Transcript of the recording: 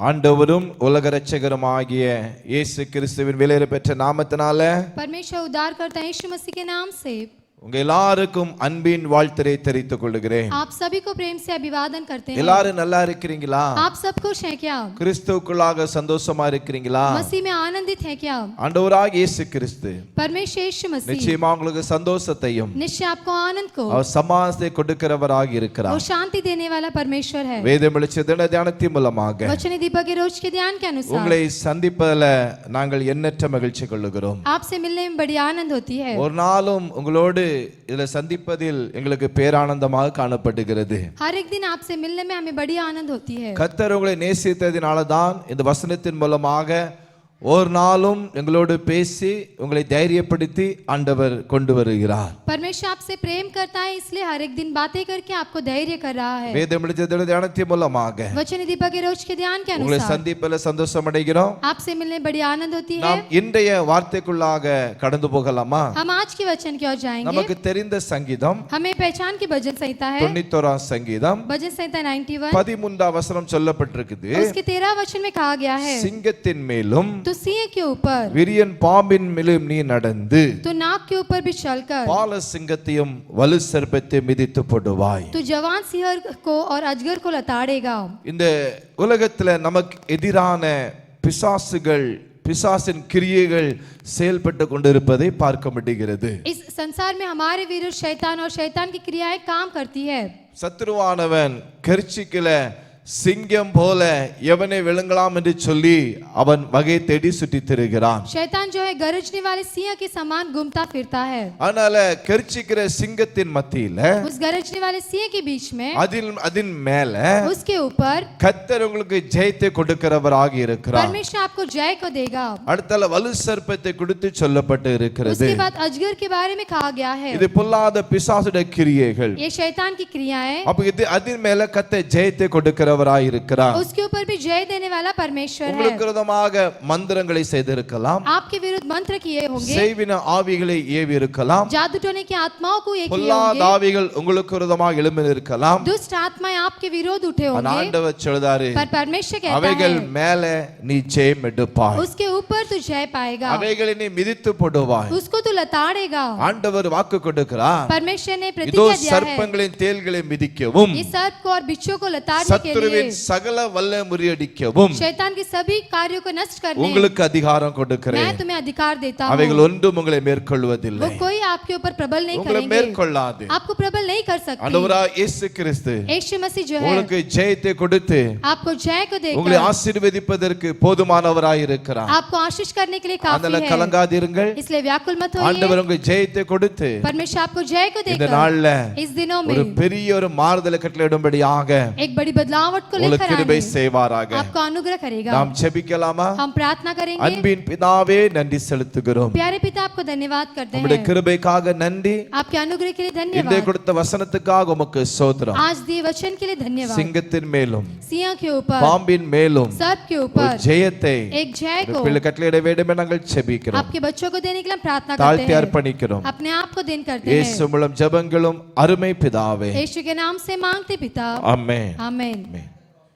ஆண்டவரும் உலக இரட்சகருமாகிய இயேசு கிறிஸ்துவின் விலையேற பெற்ற நாமத்தினால परमेश्वर उद्धारकर्ता यीशु मसीह के नाम से உங்க எல்லாருக்கும் அன்பின் வாழ்த்துரை தெரிவித்துக் கொள்கிறேன். आप सभी को प्रेम से अभिवादन करते हैं. எல்லாரும் நல்லா இருக்கீங்களா? आप सब खुश हैं क्या? கிறிஸ்துவுக்குள்ளாக சந்தோஷமா இருக்கீங்களா? मसीह में आनंदित हैं क्या? ஆண்டவராகிய இயேசு கிறிஸ்து परमेश्वर यीशु मसीह நிச்சயமா உங்களுக்கு சந்தோஷத்தையும் निश्चय आपको आनंद को அவர் சமாதானத்தை கொடுக்கிறவராக இருக்கிறார். वो शांति देने वाला परमेश्वर है. வேதம் வெளிச்ச தியானத்தின் மூலமாக वचन दीपक के रोज के ध्यान के अनुसार உங்களை சந்திப்பதில் நாங்கள் எண்ணற்ற மகிழ்ச்சி கொள்ளுகிறோம். आपसे मिलने में बड़ी आनंद होती है. ஒரு நாளும் உங்களோடு இதில் சந்திப்பதில் எங்களுக்கு பேரானந்தமாக காணப்படுகிறது. हर एक दिन आपसे मिलने में हमें बड़ी आनंद होती है. கர்த்தர் உங்களை நேசித்ததினால தான் இந்த வசனத்தின் மூலமாக ஒரு நாளும் எங்களோடு பேசி உங்களை தைரியப்படுத்தி ஆண்டவர் கொண்டு வருகிறார். परमेश्वर आपसे प्रेम करता है इसलिए हर एक दिन बातें करके आपको धैर्य कर रहा है. வேதம் வெளிச்ச தியானத்தின் மூலமாக वचन दीपक के रोज के ध्यान के உங்களை अनुसार சந்திப்பதில் சந்தோஷம் அடைகிறோம். आपसे मिलने बड़ी आनंद होती है. நாம் இன்றைய வார்த்தைக்குள்ளாக கடந்து போகலாமா? हम आज के वचन की ओर जाएंगे. நமக்கு தெரிந்த சங்கீதம் हमें पहचान की भजन संहिता है. 91 சங்கீதம் भजन संहिता 91 13 வசனம் சொல்லப்பட்டிருக்குது. उसके 13 वचन में कहा गया है சிங்கத்தின் மேலும் तो सिंह के ऊपर விரியன் பாம்பின் மேலும் நீ நடந்து तो नाग के ऊपर भी चलकर பால சிங்கத்தையும் வலு சர்ப்பத்தை மிதித்து போடுவாய். तो जवान सिंह को और अजगर को लताड़ेगा. இந்த உலகத்துல நமக்கு எதிரான பிசாசுகள் பிசாசின் கிரியைகள் செயல்பட்டு கொண்டிருப்பதை பார்க்க முடிகிறது. इस संसार में हमारे विरुद्ध शैतान और शैतान की क्रियाएं काम करती है. சத்துருவானவன் கெர்ச்சிக்கல சிங்கம் போல எவனை விழுங்கலாம் என்று சொல்லி அவன் வகை தேடி சுற்றி திரிகிறான். शैतान जो है गरजने वाले सिंह के समान घूमता फिरता है. அதனால கெர்ச்சிக்கிற சிங்கத்தின் மத்தியில उस गरजने वाले सिंह के बीच में அதின் மேல उसके ऊपर கர்த்தர் உங்களுக்கு ஜெயத்தை கொடுக்கிறவராக இருக்கிறார். परमेश्वर आपको जय को देगा. அடுத்தல வலு சர்ப்பத்தை குறித்து சொல்லப்பட்டு இருக்கிறது. उसके बाद अजगर के बारे में कहा गया है. இது பொல்லாத பிசாசுடைய கிரியைகள். ये शैतान की क्रियाएं. அப்ப இது அதின் மேல கர்த்தர் ஜெயத்தை கொடுக்கிறவராக இருக்கிறார். उसके ऊपर भी जय देने वाला परमेश्वर है. உங்களுக்கு விரோதமாக மந்திரங்களை செய்திருக்கலாம். आपके विरुद्ध मंत्र किए होंगे. செய்வின ஆவிகளை ஏவி இருக்கலாம். जादू टोने की आत्माओं को ये किए பொல்லாத होंगे. ஆவிகள் உங்களுக்கு விரோதமாக எழும்பி இருக்கலாம். दुष्ट आत्माएं आपके विरोध उठे होंगे. ஆண்டவர் சொல்றாரு पर परमेश्वर कहता அவைகள் है மேல நீ ஜெயம் எடுப்பாய். उसके ऊपर तू जय पाएगा. அவைகளை நீ மிதித்து போடுவாய். उसको तू लताड़ेगा. ஆண்டவர் வாக்கு கொடுக்கிறார். परमेश्वर ने இதோ प्रतिज्ञा दिया है சர்ப்பங்களின் தேள்களை மிதிக்கவும் इस सर्प को और बिच्छू को लताड़ने के लिए சகல வல்ல முறியடிக்கவும் शैतान के सभी कार्यों को नष्ट करने உங்களுக்கு அதிகாரம் கொடுக்கிறேன். मैं तुम्हें अधिकार देता हूँ. அவைகள் ஒன்றும் உங்களை மேற்கொள்வதில்லை. वो कोई आपके ऊपर प्रबल नहीं உங்களை करेंगे. மேற்கொள்ளாது. आपको प्रबल नहीं कर सकती. ஆண்டவராகிய இயேசு கிறிஸ்து यीशु मसीह जो है உங்களுக்கு ஜெயத்தை கொடுத்து आपको जय को உங்களை देकर ஆசீர்வதிப்பதற்கு போதுமானவராய் இருக்கிறார். आपको आशीष करने के लिए काफी அதனால है. கலங்காதீர்கள். इसलिए व्याकुल मत होइए. ஆண்டவர் உங்களுக்கு ஜெயத்தை கொடுத்து परमेश्वर आपको जय को இந்த देकर நாள்ல इस दिनों में ஒரு பெரிய ஒரு மாறுதலை கட்டளையிடும்படியாக एक बड़ी बदलावट को உங்களுக்கு लेकर கிருபை आने செய்வாராக. आपको अनुग्रह करेगा. நாம் ஜெபிக்கலாமா? हम प्रार्थना करेंगे. அன்பின் பிதாவே நன்றி செலுத்துகிறோம். प्यारे पिता आपको धन्यवाद करते உம்முடைய हैं. கிருபைக்காக நன்றி. आपके अनुग्रह के लिए இன்றைய धन्यवाद. கொடுத்த வசனத்துக்காக உமக்கு ஸ்தோத்திரம். आज दिए वचन के लिए धन्यवाद. சிங்கத்தின் மேலும் सिंह के ऊपर பாம்பின் மேலும் सर्प के ஒரு ऊपर ஜெயத்தை एक जय को பிள்ளை கட்டளையிட வேண்டும் என நாங்கள் ஜெபிக்கிறோம். आपके बच्चों को देने के लिए हम प्रार्थना करते தாழ்த்தி हैं. அர்ப்பணிக்கிறோம். अपने आप को देन करते இயேசு हैं. மூலம் ஜெபங்களும் அருமை பிதாவே. यीशु के नाम से मांगते पिता. ஆமென். आमीन. ஆமென்.